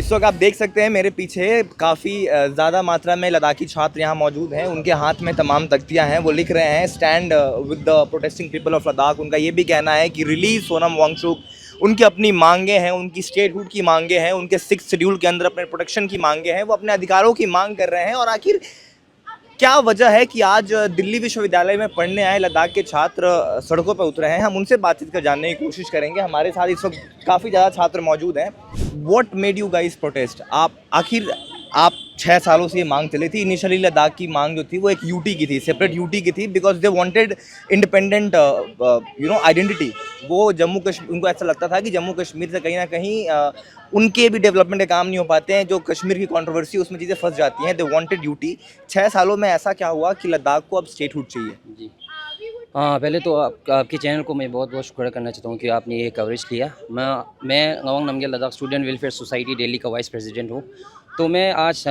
इस वक्त आप देख सकते हैं मेरे पीछे काफ़ी ज़्यादा मात्रा में लद्दाखी छात्र यहाँ मौजूद हैं। उनके हाथ में तमाम तख्तियाँ हैं, वो लिख रहे हैं stand with the protesting people of Ladakh. उनका ये भी कहना है कि रिलीज सोनम वांगचुक। उनकी अपनी मांगे हैं, उनकी स्टेटहुड की मांगे हैं, उनके 6 शेड्यूल के अंदर अपने प्रोटेक्शन की मांगे हैं, वो अपने अधिकारों की मांग कर रहे हैं। और आखिर क्या वजह है कि आज दिल्ली विश्वविद्यालय में पढ़ने आए लद्दाख के छात्र सड़कों पर उतरे हैं? हम उनसे बातचीत कर जानने की कोशिश करेंगे। हमारे साथ इस वक्त काफ़ी ज़्यादा छात्र मौजूद हैं। What made you guys protest? आप 6 सालों से ये मांग चली थी। इनिशियली लद्दाख की मांग जो थी वो एक यूटी की थी, सेपरेट यूटी की थी, because they wanted independent identity. वो जम्मू कश्मीर, उनको ऐसा लगता था कि जम्मू कश्मीर से कहीं ना कहीं उनके भी डेवलपमेंट के काम नहीं हो पाते हैं। जो कश्मीर की कंट्रोवर्सी उसमें चीज़ें फंस जाती हैं। They wanted UT. 6 सालों में ऐसा क्या हुआ कि लद्दाख को अब स्टेटहुड चाहिए? जी हाँ, पहले तो आपके चैनल को मैं बहुत बहुत शुक्रिया करना चाहता हूँ कि आपने ये कवरेज लिया। मैं Nawang Namgyal Ladakh student welfare society Delhi का वाइस प्रेसिडेंट हूँ। तो मैं आज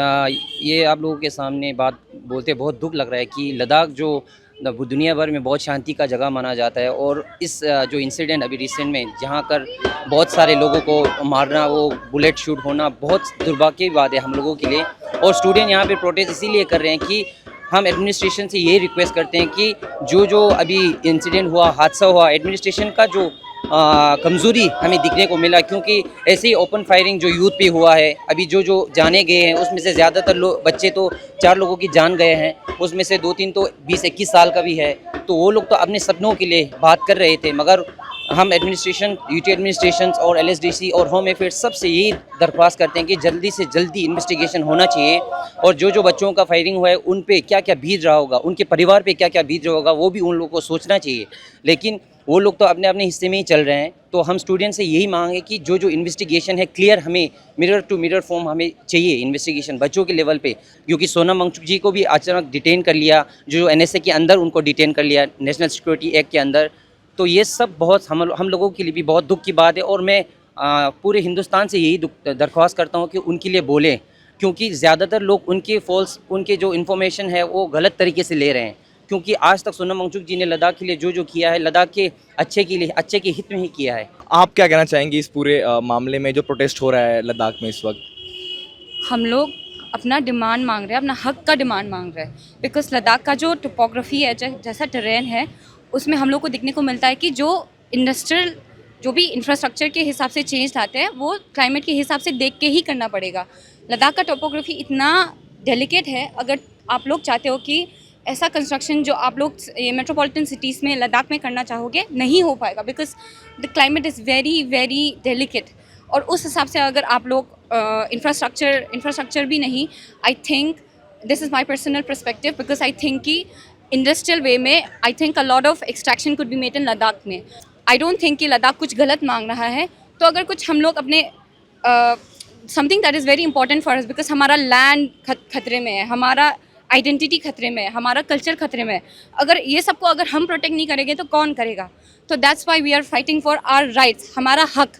ये आप लोगों के सामने बात बोलते बहुत दुख लग रहा है कि लद्दाख जो दुनिया भर में बहुत शांति का जगह माना जाता है, और इस जो इंसिडेंट अभी रिसेंट में जहाँ कर बहुत सारे लोगों को मारना, वो बुलेट शूट होना, बहुत दुर्भाग्य की बात है हम लोगों के लिए। और स्टूडेंट यहाँ पे प्रोटेस्ट इसीलिए कर रहे हैं कि हम एडमिनिस्ट्रेशन से ये रिक्वेस्ट करते हैं कि जो अभी इंसिडेंट हुआ, हादसा हुआ, एडमिनिस्ट्रेशन का जो कमज़ोरी हमें दिखने को मिला, क्योंकि ऐसे ही ओपन फायरिंग जो यूथ पे हुआ है, अभी जो जाने गए हैं उसमें से ज़्यादातर बच्चे तो 4 लोगों की जान गए हैं, उसमें से 2-3 तो 20-21 साल का भी है। तो वो लोग तो अपने सपनों के लिए बात कर रहे थे, मगर हम एडमिनिस्ट्रेशन, यूटी एडमिनिस्ट्रेशन और LSDC और होम अफेयर्स सबसे यही दरख्वास्त करते हैं कि जल्दी से जल्दी इन्वेस्टिगेशन होना चाहिए, और जो बच्चों का फायरिंग हुआ है उन पे क्या क्या बीत रहा होगा, उनके परिवार पे क्या क्या बीत रहा होगा, वो भी उन लोगों को सोचना चाहिए। लेकिन वो लोग तो अपने अपने हिस्से में ही चल रहे हैं। तो हम स्टूडेंट से यही मांगे कि जो इन्वेस्टिगेशन है क्लियर, हमें मिरर टू मिरर फॉर्म हमें चाहिए इन्वेस्टिगेशन बच्चों के लेवल पे, क्योंकि सोनम वांगचुक जी को भी अचानक डिटेन कर लिया, जो NSA के अंदर उनको डिटेन कर लिया, नेशनल सिक्योरिटी एक्ट के अंदर। तो ये सब बहुत हम लोगों के लिए भी बहुत दुख की बात है, और मैं पूरे हिंदुस्तान से यही दरख्वास्त करता हूँ कि उनके लिए बोलें, क्योंकि ज़्यादातर लोग उनके जो इन्फॉर्मेशन है वो गलत तरीके से ले रहे हैं। क्योंकि आज तक सोनम वांगचुक जी ने लद्दाख के लिए जो किया है, लद्दाख के अच्छे के लिए, अच्छे के हित में ही किया है। आप क्या कहना चाहेंगे इस पूरे मामले में जो प्रोटेस्ट हो रहा है लद्दाख में इस वक्त? हम लोग अपना डिमांड मांग रहे हैं, अपना हक का डिमांड मांग रहे हैं। बिकॉज लद्दाख का जो टोपोग्राफी है, जैसा टेरेन है, उसमें हम लोग को देखने को मिलता है कि जो इंडस्ट्रियल जो भी इंफ्रास्ट्रक्चर के हिसाब से चेंज लाते हैं वो क्लाइमेट के हिसाब से देख के ही करना पड़ेगा। लद्दाख का टोपोग्राफी इतना डेलिकेट है, अगर आप लोग चाहते हो कि ऐसा कंस्ट्रक्शन जो आप लोग ये मेट्रोपॉलिटन सिटीज़ में लद्दाख में करना चाहोगे, नहीं हो पाएगा, because the climate is very very delicate. और उस हिसाब से अगर आप लोग इंफ्रास्ट्रक्चर भी नहीं, I think this is my personal perspective, because I think कि इंडस्ट्रियल वे में I think a lot of extraction could be made in Ladakh में। आई डोंट थिंक कि लद्दाख कुछ गलत मांग रहा है। तो अगर कुछ हम लोग अपने something that is very important for us, because हमारा लैंड खतरे में है, हमारा आइडेंटिटी खतरे में है, हमारा कल्चर खतरे में है, अगर ये सबको अगर हम प्रोटेक्ट नहीं करेंगे तो कौन करेगा? तो that's why we are fighting for our rights, हमारा हक,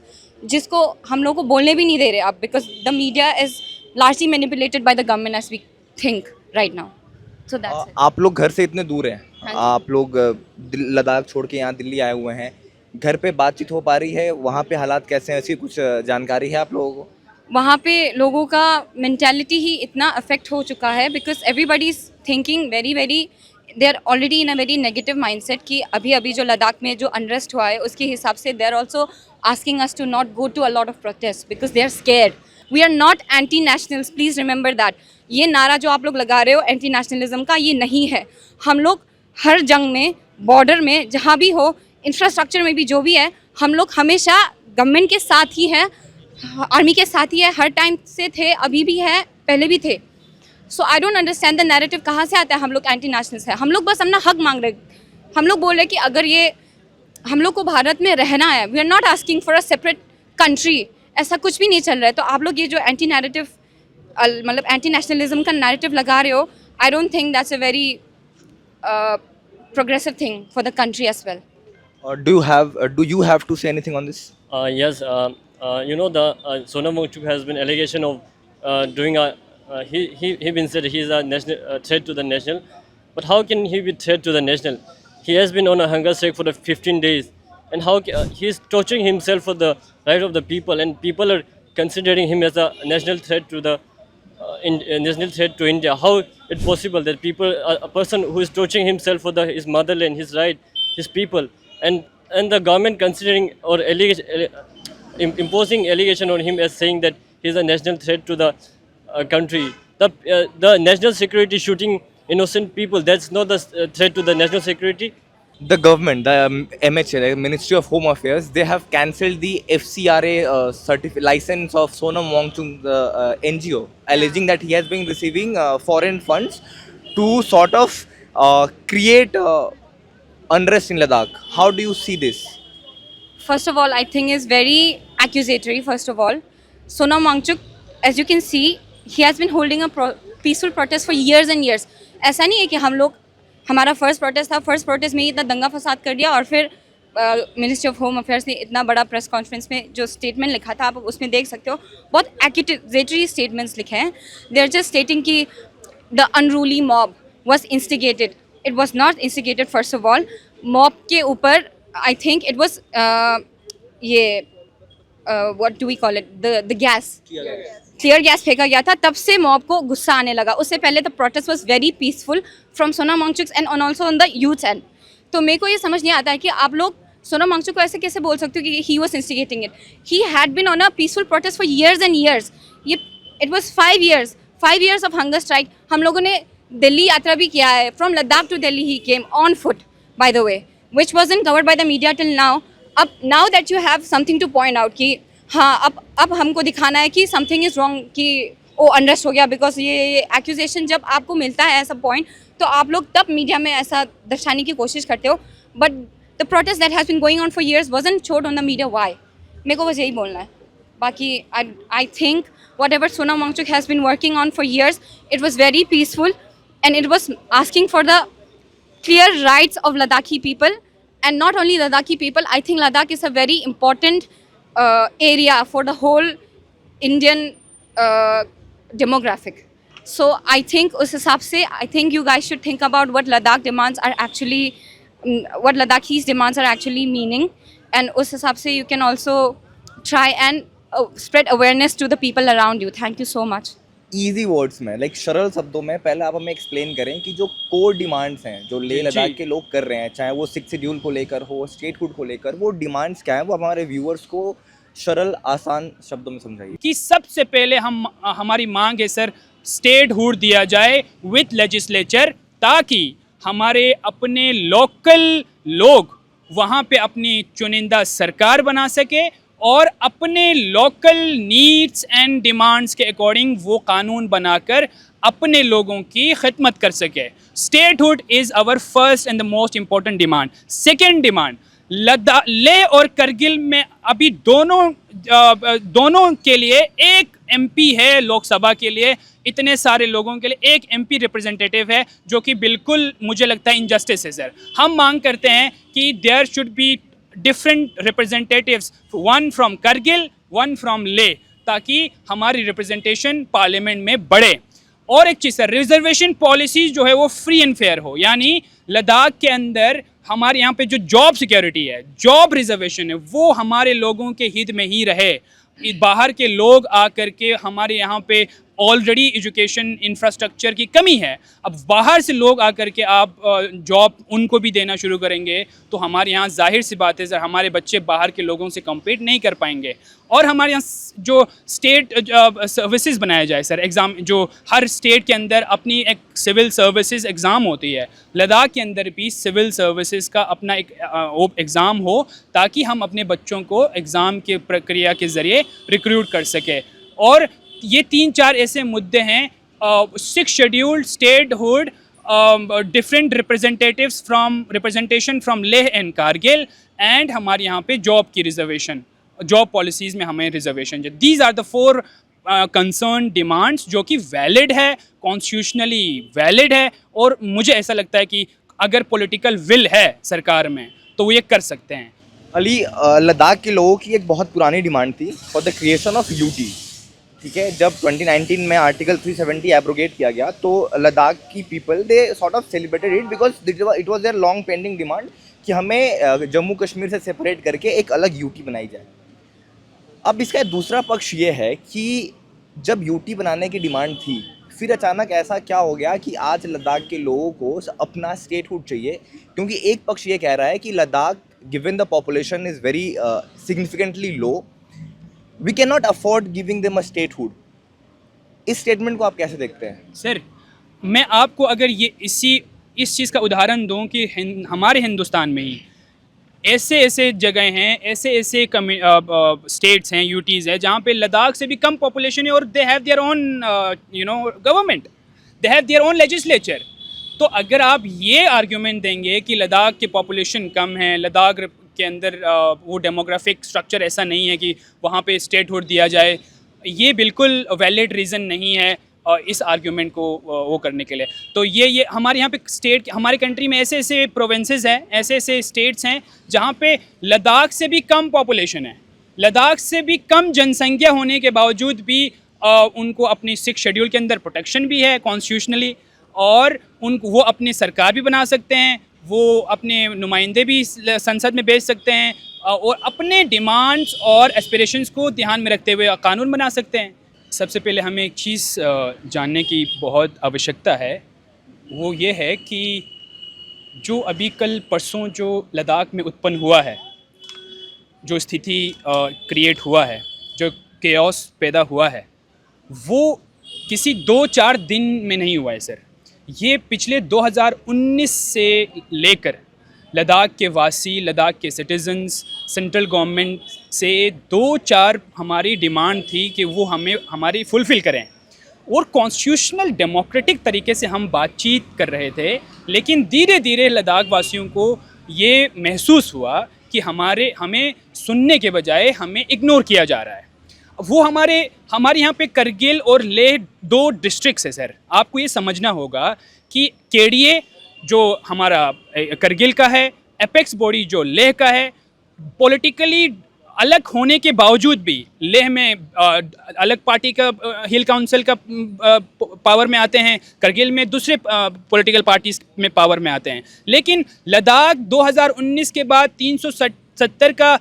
जिसको हम लोग को बोलने भी नहीं दे रहे अब, because the media is largely manipulated by the government as we think right now. So that's it. आप लोग घर से इतने दूर हैं, हाँ जी। आप लोग लद्दाख छोड़ के यहाँ दिल्ली आए हुए हैं, घर पे बातचीत हो पा रही है? वहाँ पे हालात कैसे हैं, ऐसी कुछ जानकारी है आप लोगों को? वहाँ पे लोगों का मेंटालिटी ही इतना अफेक्ट हो चुका है, because everybody is thinking very very, they are already in a very negative mindset कि अभी जो लद्दाख में जो अनरेस्ट हुआ है उसके हिसाब से they are also asking us to not go to a lot of protest, because they are scared. We are not anti nationals, please remember that. ये नारा जो आप लोग लगा रहे हो एंटी नेशनलिज्म का, ये नहीं है। हम लोग हर जंग में, बॉर्डर में, जहाँ भी हो, इंफ्रास्ट्रक्चर में भी जो भी है, हम लोग हमेशा गवर्नमेंट के साथ ही हैं, आर्मी के साथ ही है, हर टाइम से थे, अभी भी है, पहले भी थे। So I don't understand the narrative कहाँ से आता है हम लोग एंटी नेशनल्स है। हम लोग बस अपना हक मांग रहे हैं। हम लोग बोल रहे हैं कि अगर ये हम लोग को भारत में रहना है, we are not asking for a separate country, ऐसा कुछ भी नहीं चल रहा है। तो आप लोग ये जो एंटी नैरेटिव, मतलब एंटी नेशनलिज्म का नैरेटिव लगा रहे हो, I don't think that's a very progressive thing for the country as well. Do you have to say anything on this? Yes, the Sonam Wangchuk has been allegation of doing a he been said he is a national threat to the national, but how can he be threat to the national? He has been on a hunger strike for the 15 days, and how he is torturing himself for the right of the people, and people are considering him as a national threat to the national threat to India. How it possible that people, a person who is torturing himself for his motherland, his right, his people, and the government considering or imposing allegation on him as saying that he is a national threat to the country. The national security shooting innocent people, that's not the threat to the national security. The government, the MHA, the Ministry of Home Affairs, they have cancelled the FCRA license of Sonam Wangchuk's NGO, alleging that he has been receiving foreign funds to sort of create unrest in Ladakh. How do you see this? First of all, I think is very accusatory. First of all, Sonam Wangchuk, as you can see, he has been holding a peaceful protest for years and years. ऐसा नहीं है कि हम लोग हमारा first protest में ही इतना दंगा फसाद कर दिया और फिर मिनिस्ट्री ऑफ होम अफेयर्स ने इतना बड़ा प्रेस कॉन्फ्रेंस में जो स्टेटमेंट लिखा था, आप उसमें देख सकते हो, बहुत एक्यूजेटरी स्टेटमेंट्स लिखे हैं. दे आर जस्ट स्टेटिंग कि the unruly mob was instigated. It was not instigated. First of all, mob के ऊपर आई थिंक इट वॉज ये what do we call it, the gas, clear gas फेंका गया था. तब से मॉब को गुस्सा आने लगा. उससे पहले the protest was very peaceful from Sonam Wangchuk and also on the youth end. तो मेरे को ये समझ नहीं आता है कि आप लोग सोनम वांगचुक को ऐसे कैसे बोल सकते हो कि he was instigating it. He had been on a peaceful protest for years and years. ये it was 5 years of hunger strike. हम लोगों ने दिल्ली यात्रा भी किया है. From Ladakh to Delhi he came on foot, by the way, which wasn't covered by the media till now. अब now that you have something to point out कि हाँ अब हमको दिखाना है कि समथिंग इज़ रॉन्ग, कि वो अनरेस्ट हो गया, बिकॉज ये एक्यूजेशन जब आपको मिलता है ऐसा पॉइंट, तो आप लोग तब मीडिया में ऐसा दर्शाने की कोशिश करते हो. But the protest that has been going on for years wasn't shown on the media. Why? मेरे को बस यही बोलना है. बाकी I think whatever Sonam Wangchuk has been working on for years, it was very peaceful and it was asking for the clear rights of Ladakhi people, and not only Ladakhi people. I think Ladakh is a very important area for the whole Indian demographic. So I think उस हिसाब से I think you guys should think about what Ladakh demands are actually, what Ladakhis demands are actually meaning, and उस हिसाब से you can also try and spread awareness to the people around you. Thank you so much. Easy words में, like सरल शब्दों में पहले आप हमें एक्सप्लेन करें कि जो कोर डिमांड्स हैं जो लेह लद्दाख के लोग कर रहे हैं, चाहे वो 6 शेड्यूल को लेकर हो, स्टेटहुड को लेकर, वो डिमांड्स क्या है, वो हमारे व्यूअर्स को सरल आसान शब्दों में समझाइए. कि सबसे पहले हमारी मांग है सर, स्टेटहुड दिया जाए विथ लेजिस्लेचर, ताकि हमारे अपने लोकल लोग वहाँ पे अपनी चुनिंदा सरकार बना सके और अपने लोकल नीड्स एंड डिमांड्स के अकॉर्डिंग वो कानून बनाकर अपने लोगों की खिदमत कर सके. Statehood is our first and the most important demand. Second demand, Leh और करगिल में अभी दोनों के लिए एक एमपी है. लोकसभा के लिए इतने सारे लोगों के लिए एक एमपी रिप्रेजेंटेटिव है, जो कि बिल्कुल मुझे लगता है इनजस्टिस है सर. हम मांग करते हैं कि there should be different representatives, one from Kargil, one from Leh, ताकि हमारी रिप्रेजेंटेशन पार्लियामेंट में बढ़े. और एक चीज़ सर, रिजर्वेशन पॉलिसी जो है वो फ्री एंड फेयर हो. यानी लद्दाख के अंदर हमारे यहाँ पे जो जॉब सिक्योरिटी है, जॉब रिजर्वेशन है, वो हमारे लोगों के हित में ही रहे. बाहर के लोग आकर के हमारे यहाँ पे ऑलरेडी एजुकेशन इंफ्रास्ट्रक्चर की कमी है. अब बाहर से लोग आकर के आप जॉब उनको भी देना शुरू करेंगे तो हमारे यहाँ जाहिर सी बात है सर, हमारे बच्चे बाहर के लोगों से कम्पीट नहीं कर पाएंगे. और हमारे यहाँ जो स्टेट सर्विसेज बनाया जाए सर, एग्ज़ाम, जो हर स्टेट के अंदर अपनी एक सिविल सर्विसेज एग्ज़ाम होती है, लद्दाख के अंदर भी सिविल सर्विसेज का अपना एक एग्ज़ाम हो, ताकि हम अपने बच्चों को एग्ज़ाम के प्रक्रिया के ज़रिए रिक्रूट कर सके. और ये 3-4 ऐसे मुद्दे हैं, 6 scheduled, statehood, different representation from Leh and Kargil, and हमारे यहाँ पे जॉब की रिजर्वेशन, जॉब पॉलिसीज़ में हमें reservation. These are the 4 concern demands जो कि वैलिड है, कॉन्स्टिट्यूशनली वैलिड है. और मुझे ऐसा लगता है कि अगर पॉलिटिकल विल है सरकार में तो वो ये कर सकते हैं. अली, लद्दाख के लोगों की एक बहुत पुरानी डिमांड थी for the creation of UT. ठीक है, जब 2019 में आर्टिकल 370 एब्रोगेट किया गया तो लद्दाख की people they sort of celebrated it, because it was their long pending demand कि हमें जम्मू कश्मीर से सेपरेट करके एक अलग यूटी बनाई जाए. अब इसका दूसरा पक्ष ये है कि जब यूटी बनाने की डिमांड थी, फिर अचानक ऐसा क्या हो गया कि आज लद्दाख के लोगों को अपना स्टेटहुड चाहिए, क्योंकि एक पक्ष ये कह रहा है कि Ladakh given the population is very significantly low, we can not afford giving them a statehood. इस स्टेटमेंट को आप कैसे देखते हैं? सर, मैं आपको अगर ये इस चीज़ का उदाहरण दूं कि हमारे हिंदुस्तान में ही ऐसे ऐसे जगह हैं, ऐसे ऐसे स्टेट्स हैं, यूटीज़ हैं, जहाँ पे लद्दाख से भी कम पॉपुलेशन है और they have their own government, they have their own legislature. तो अगर आप ये आर्ग्यूमेंट देंगे कि लद्दाख की पॉपुलेशन कम है, लद्दाख के अंदर वो डेमोग्राफिक स्ट्रक्चर ऐसा नहीं है कि वहाँ पे स्टेटहुड दिया जाए, ये बिल्कुल वैलिड रीज़न नहीं है इस आर्ग्यूमेंट को वो करने के लिए। तो ये हमारे यहाँ पे स्टेट, हमारे कंट्री में ऐसे ऐसे प्रोविंसेस हैं, ऐसे ऐसे स्टेट्स हैं जहाँ पे लद्दाख से भी कम पॉपुलेशन है, लद्दाख से भी कम जनसंख्या होने के बावजूद भी उनको अपनी 6 शेड्यूल के अंदर प्रोटेक्शन भी है कॉन्स्टिट्यूशनली, और उनको वो अपनी सरकार भी बना सकते हैं, वो अपने नुमाइंदे भी संसद में भेज सकते हैं, और अपने डिमांड्स और एस्पिरेशंस को ध्यान में रखते हुए कानून बना सकते हैं। सबसे पहले हमें एक चीज़ जानने की बहुत आवश्यकता है, वो ये है कि जो अभी कल परसों जो लद्दाख में उत्पन्न हुआ है, जो स्थिति क्रिएट हुआ है, जो केओस पैदा हुआ है, वो किसी 2-4 दिन में नहीं हुआ है सर। ये पिछले 2019 से लेकर लद्दाख के वासी, लद्दाख के सिटीजन्स सेंट्रल गवर्नमेंट से 2-4 हमारी डिमांड थी कि वो हमें हमारी फुलफ़िल करें, और कॉन्स्टिट्यूशनल डेमोक्रेटिक तरीके से हम बातचीत कर रहे थे। लेकिन धीरे धीरे लद्दाख वासियों को ये महसूस हुआ कि हमें सुनने के बजाय हमें इग्नोर किया जा रहा है। वो हमारे यहाँ पे करगिल और लेह 2 डिस्ट्रिक्ट्स है सर। आपको ये समझना होगा कि केडीए जो हमारा करगिल का है, एपेक्स बॉडी जो लेह का है, पॉलिटिकली अलग होने के बावजूद भी लेह में अलग पार्टी का हिल काउंसिल का पावर में आते हैं, करगिल में दूसरे पॉलिटिकल पार्टीज में पावर में आते हैं। लेकिन लद्दाख 2019 के बाद 370 का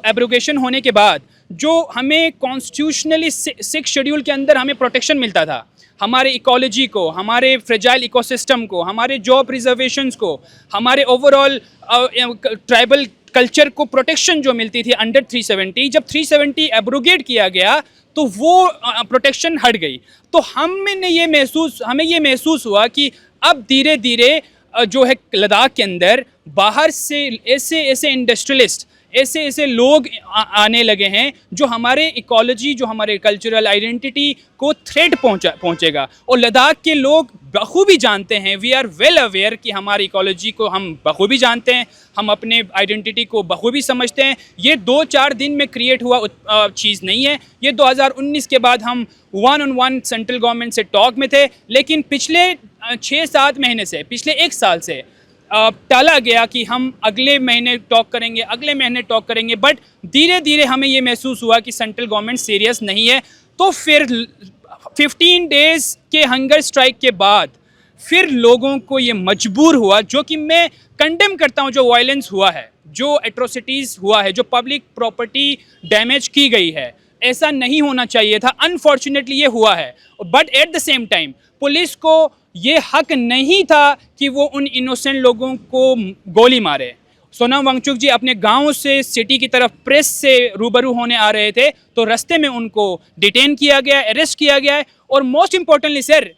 एब्रोगेशन होने के बाद जो हमें कॉन्स्टिट्यूशनली 6 शेड्यूल के अंदर हमें प्रोटेक्शन मिलता था, हमारे इकोलॉजी को, हमारे फ्रेजाइल इकोसिस्टम को, हमारे जॉब रिजर्वेशंस को, हमारे ओवरऑल ट्राइबल कल्चर को प्रोटेक्शन जो मिलती थी अंडर 370, जब 370 एब्रोगेट किया गया तो वो प्रोटेक्शन हट गई। तो हमें ये महसूस हुआ कि अब धीरे धीरे जो है लद्दाख के अंदर बाहर से ऐसे इंडस्ट्रियलिस्ट, ऐसे लोग आने लगे हैं जो हमारे इकोलॉजी, जो हमारे कल्चरल आइडेंटिटी को थ्रेट पहुंचेगा। और लद्दाख के लोग बखूबी जानते हैं, वी आर वेल अवेयर कि हमारी इकोलॉजी को हम बखूबी जानते हैं, हम अपने आइडेंटिटी को बखूबी समझते हैं। ये 2-4 दिन में क्रिएट हुआ चीज़ नहीं है। ये 2019 के बाद हम 1-on-1 सेंट्रल गवर्नमेंट से टॉक में थे, लेकिन पिछले 6-7 महीने से, पिछले 1 साल से टाला गया कि हम अगले महीने टॉक करेंगे, बट धीरे धीरे हमें ये महसूस हुआ कि सेंट्रल गवर्नमेंट सीरियस नहीं है। तो फिर 15 डेज़ के हंगर स्ट्राइक के बाद फिर लोगों को ये मजबूर हुआ, जो कि मैं कंडेम करता हूँ, जो वायलेंस हुआ है, जो एट्रोसिटीज़ हुआ है, जो पब्लिक प्रॉपर्टी डैमेज की गई है, ऐसा नहीं होना चाहिए था। अनफॉर्चुनेटली ये हुआ है, but at the same time police को ये हक नहीं था कि वो उन इनोसेंट लोगों को गोली मारे। सोनम वांगचुक जी अपने गांव से सिटी की तरफ प्रेस से रूबरू होने आ रहे थे, तो रास्ते में उनको डिटेन किया गया, अरेस्ट किया गया है। और मोस्ट इम्पोर्टेंटली सर,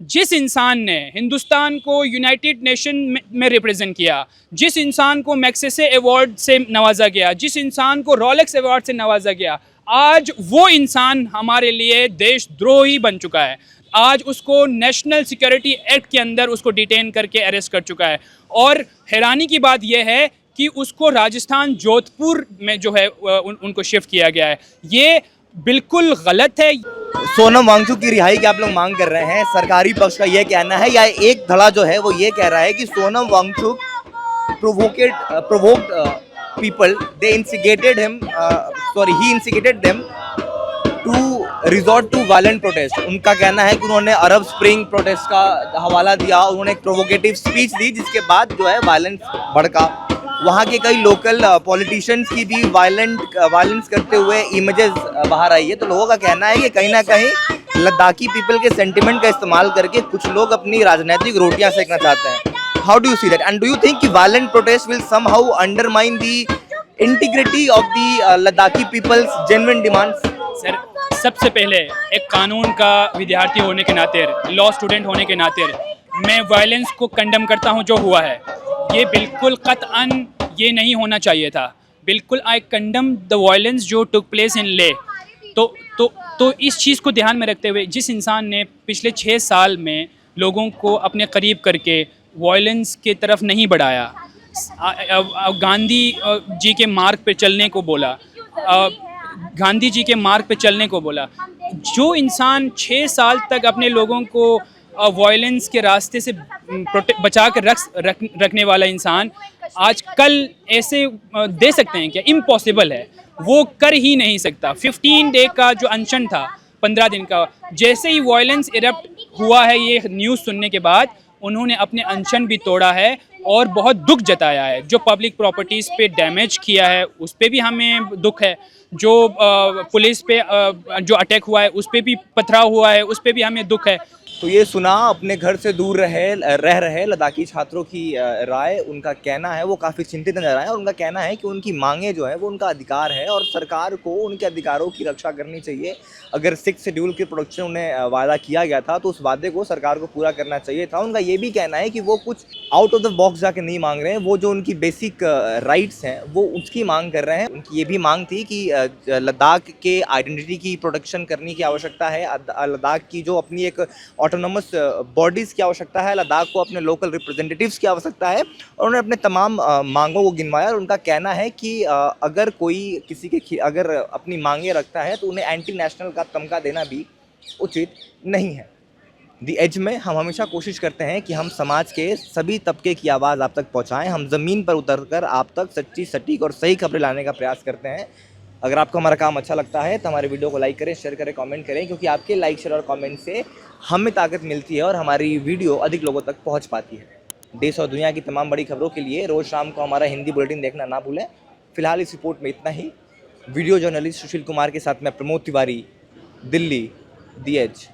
जिस इंसान ने हिंदुस्तान को यूनाइटेड नेशन में रिप्रेजेंट किया, जिस इंसान को मैग्सेसे अवार्ड से नवाजा गया, जिस इंसान को रोलेक्स अवार्ड से नवाजा गया, आज वो इंसान हमारे लिए देशद्रोही बन चुका है। आज उसको नेशनल सिक्योरिटी एक्ट के अंदर उसको डिटेन करके अरेस्ट कर चुका है। और हैरानी की बात यह है कि उसको राजस्थान जोधपुर में जो है उनको शिफ्ट किया गया है। ये बिल्कुल गलत है। सोनम वांगचुक की रिहाई की आप लोग मांग कर रहे हैं, सरकारी पक्ष का यह कहना है, या एक धड़ा जो है वो ये कह रहा है कि Sonam Wangchuk provoked people, they instigated him, he instigated them to resort to violent protest। उनका कहना है कि उन्होंने अरब स्प्रिंग प्रोटेस्ट का हवाला दिया, उन्होंने एक प्रोवोकेटिव स्पीच दी, जिसके बाद जो है वायलेंस भड़का। वहाँ के कई लोकल पॉलिटिशियंस की भी वायलेंस करते हुए इमेजेस बाहर आई है। तो लोगों का कहना है कि कहीं ना कहीं लद्दाखी पीपल के सेंटिमेंट का इस्तेमाल करके कुछ लोग अपनी राजनीतिक रोटियां सेकना चाहते हैं। How do you see that and do you think कि violent protest will somehow undermine the integrity of the Ladakhi people's genuine demands? Sir, सबसे पहले एक कानून का विद्यार्थी होने के नाते, लॉ स्टूडेंट होने के नाते, मैं वायलेंस को कंडम करता हूं जो हुआ है। ये बिल्कुल कतअन ये नहीं होना चाहिए था। बिल्कुल आई कंडम द वायलेंस जो टुक प्लेस इन ले। तो इस चीज़ को ध्यान में रखते हुए जिस इंसान ने पिछले 6 साल में लोगों को अपने करीब करके वायलेंस के तरफ नहीं बढ़ाया, गांधी जी के मार्ग पे चलने को बोला, गांधी जी के मार्ग पे चलने को बोला, जो इंसान 6 साल तक अपने लोगों को वायलेंस के रास्ते से बचा कर रखने वाला इंसान आज कल ऐसे दे सकते हैं क्या? इम्पॉसिबल है, वो कर ही नहीं सकता। 15 डे का जो अनशन था, 15 दिन का, जैसे ही वायलेंस इरप्ट हुआ है ये न्यूज़ सुनने के बाद, उन्होंने अपने अनशन भी तोड़ा है और बहुत दुख जताया है। जो पब्लिक प्रॉपर्टीज़ पे डैमेज किया है उस पे भी हमें दुख है, जो पुलिस पे जो अटैक हुआ है उस पे भी पथराव हुआ है, उस पे भी हमें दुख है। तो ये सुना अपने घर से दूर रह रहे लद्दाखी छात्रों की राय। उनका कहना है वो काफ़ी चिंतित नजर आए और उनका कहना है कि उनकी मांगें जो है वो उनका अधिकार है और सरकार को उनके अधिकारों की रक्षा करनी चाहिए। अगर 6 शेड्यूल के प्रोडक्शन उन्हें वादा किया गया था तो उस वादे को सरकार को पूरा करना चाहिए था। उनका ये भी कहना है कि वो कुछ आउट ऑफ द बॉक्स जाके नहीं मांग रहे हैं, वो जो उनकी बेसिक राइट्स हैं वो उसकी मांग कर रहे हैं। उनकी ये भी मांग थी कि लद्दाख के आइडेंटिटी की प्रोटेक्शन करने की आवश्यकता है, लद्दाख की जो अपनी एक ऑटोनोमस बॉडीज़ की आवश्यकता है, लद्दाख को अपने लोकल रिप्रेजेंटेटिव्स की आवश्यकता है। और उन्होंने अपने तमाम मांगों को गिनवाया और उनका कहना है कि अगर कोई किसी के अगर अपनी मांगें रखता है तो उन्हें एंटी नेशनल का तमगा देना भी उचित नहीं है। दी एज में हम हमेशा कोशिश करते हैं कि हम समाज के सभी तबके की आवाज़ आप तक पहुंचाएं। हम ज़मीन पर उतरकर आप तक सच्ची, सटीक और सही खबरें लाने का प्रयास करते हैं। अगर आपको हमारा काम अच्छा लगता है तो हमारे वीडियो को लाइक करें, शेयर करें, कमेंट करें, क्योंकि आपके लाइक, शेयर और कमेंट से हमें ताकत मिलती है और हमारी वीडियो अधिक लोगों तक पहुंच पाती है। देश और दुनिया की तमाम बड़ी खबरों के लिए रोज़ शाम को हमारा हिंदी बुलेटिन देखना ना भूलें। फिलहाल इस रिपोर्ट में इतना ही। वीडियो जर्नलिस्ट सुशील कुमार के साथ मैं प्रमोद तिवारी, दिल्ली, दी एज।